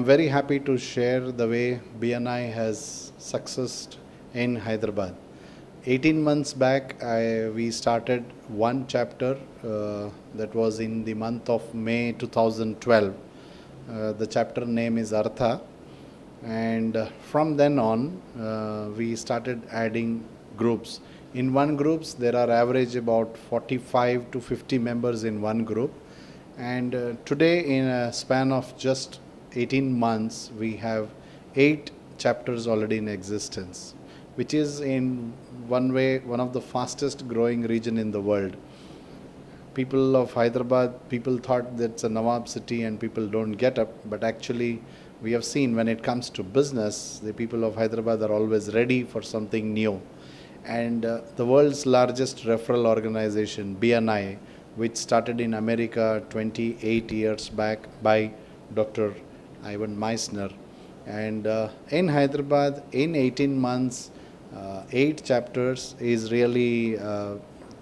very happy to share the way BNI has successed in Hyderabad. 18 months back, we started one chapter that was in the month of May 2012. The chapter name is Artha, and from then on, we started adding groups. In one groups, there are average about 45 to 50 members in one group, and today, in a span of just 18 months, we have 8 chapters already in existence, which is in one way one of the fastest growing region in the world. People of Hyderabad, people thought that's a Nawab city and people don't get up, but actually we have seen when it comes to business, the people of Hyderabad are always ready for something new. And the world's largest referral organization, BNI, which started in America 28 years back by Dr. Ivan Meissner. And in Hyderabad, in 18 months, 8 chapters is really,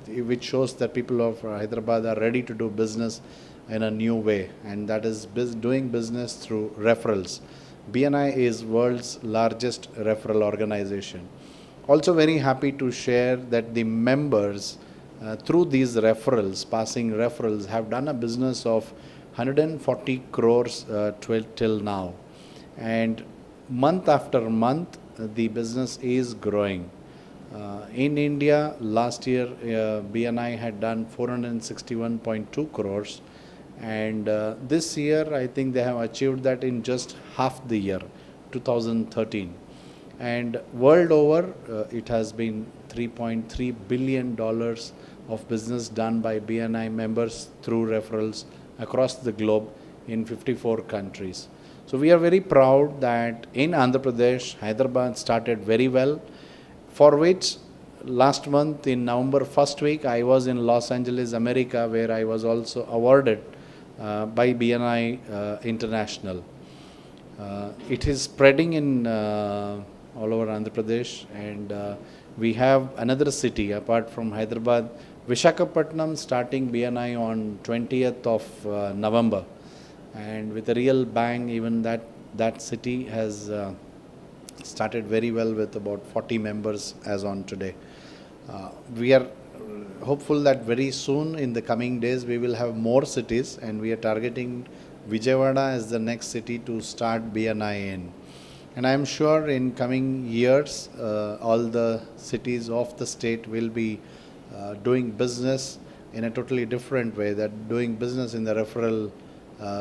which shows that people of Hyderabad are ready to do business in a new way, and that is doing business through referrals. BNI is world's largest referral organization. Also very happy to share that the members through these referrals, passing referrals, have done a business of 140 crores till now. And month after month, the business is growing. In India, last year, BNI had done 461.2 crores. And this year, I think they have achieved that in just half the year, 2013. And world over, it has been $3.3 billion of business done by BNI members through referrals across the globe in 54 countries. So we are very proud that in Andhra Pradesh, Hyderabad started very well, for which last month in November first week, I was in Los Angeles, America, where I was also awarded by BNI International. It is spreading in all over Andhra Pradesh, and we have another city apart from Hyderabad, Visakhapatnam, starting BNI on 20th of November, and with a real bang. Even that city has started very well with about 40 members as on today. We are hopeful that very soon in the coming days we will have more cities, and we are targeting Vijayawada as the next city to start BNI in. And I am sure in coming years, all the cities of the state will be doing business in a totally different way, that doing business in the referral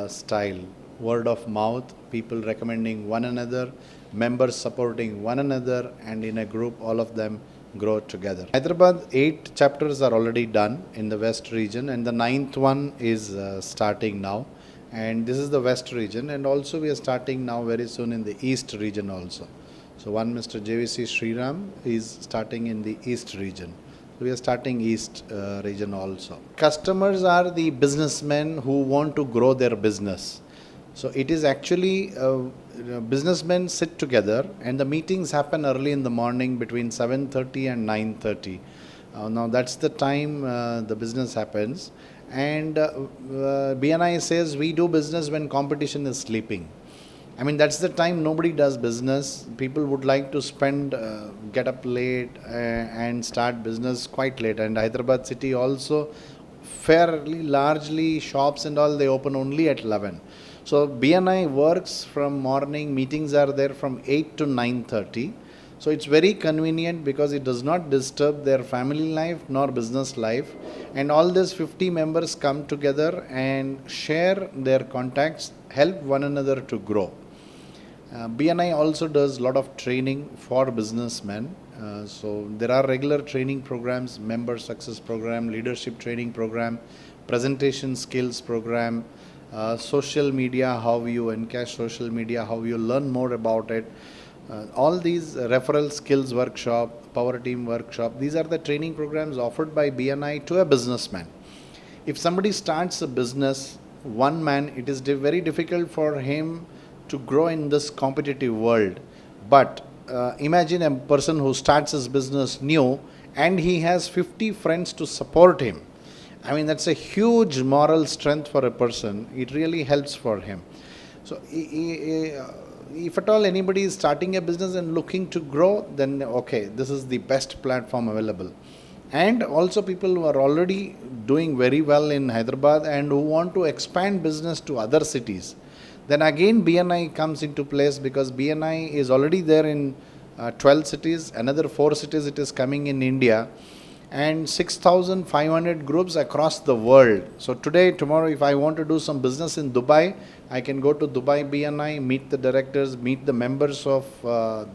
style, word of mouth, people recommending one another, members supporting one another, and in a group, all of them grow together. Hyderabad, 8 chapters are already done in the west region, and the 9th one is starting now. And this is the west region, and also we are starting now very soon in the east region also. So one Mr. JVC Sriram is starting in the east region. So we are starting east region also. Customers are the businessmen who want to grow their business. So it is actually businessmen sit together, and the meetings happen early in the morning between 7:30 and 9:30. Now that's the time the business happens. And BNI says we do business when competition is sleeping. I mean, that's the time nobody does business. People would like to spend, get up late and start business quite late. And Hyderabad city also, fairly largely shops and all, they open only at 11. So BNI works from morning, meetings are there from 8 to 9:30. So it's very convenient because it does not disturb their family life nor business life. And all these 50 members come together and share their contacts, help one another to grow. BNI also does a lot of training for businessmen. So there are regular training programs, member success program, leadership training program, presentation skills program, social media, how you encash social media, how you learn more about it. All these referral skills workshop, power team workshop, these are the training programs offered by BNI to a businessman. If somebody starts a business, one man, it is very difficult for him to grow in this competitive world. But imagine a person who starts his business new and he has 50 friends to support him. I mean, that's a huge moral strength for a person. It really helps for him. So if at all anybody is starting a business and looking to grow, then okay, this is the best platform available. And also people who are already doing very well in Hyderabad and who want to expand business to other cities, then again BNI comes into place, because BNI is already there in 12 cities, another 4 cities it is coming in India, and 6,500 groups across the world. So today, tomorrow, if I want to do some business in Dubai, I can go to Dubai BNI, meet the directors, meet the members of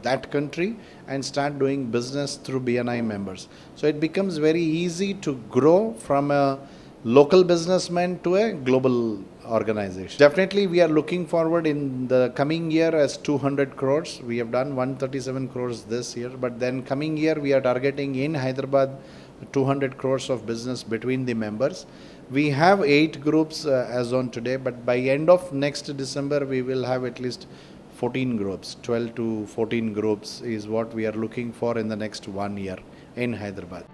that country, and start doing business through BNI members. So it becomes very easy to grow from a local businessman to a global organization. Definitely, we are looking forward in the coming year as 200 crores. We have done 137 crores this year, but then coming year we are targeting in Hyderabad 200 crores of business between the members. We have 8 groups as on today, but by end of next December we will have at least 14 groups. 12 to 14 groups is what we are looking for in the next 1 year in Hyderabad.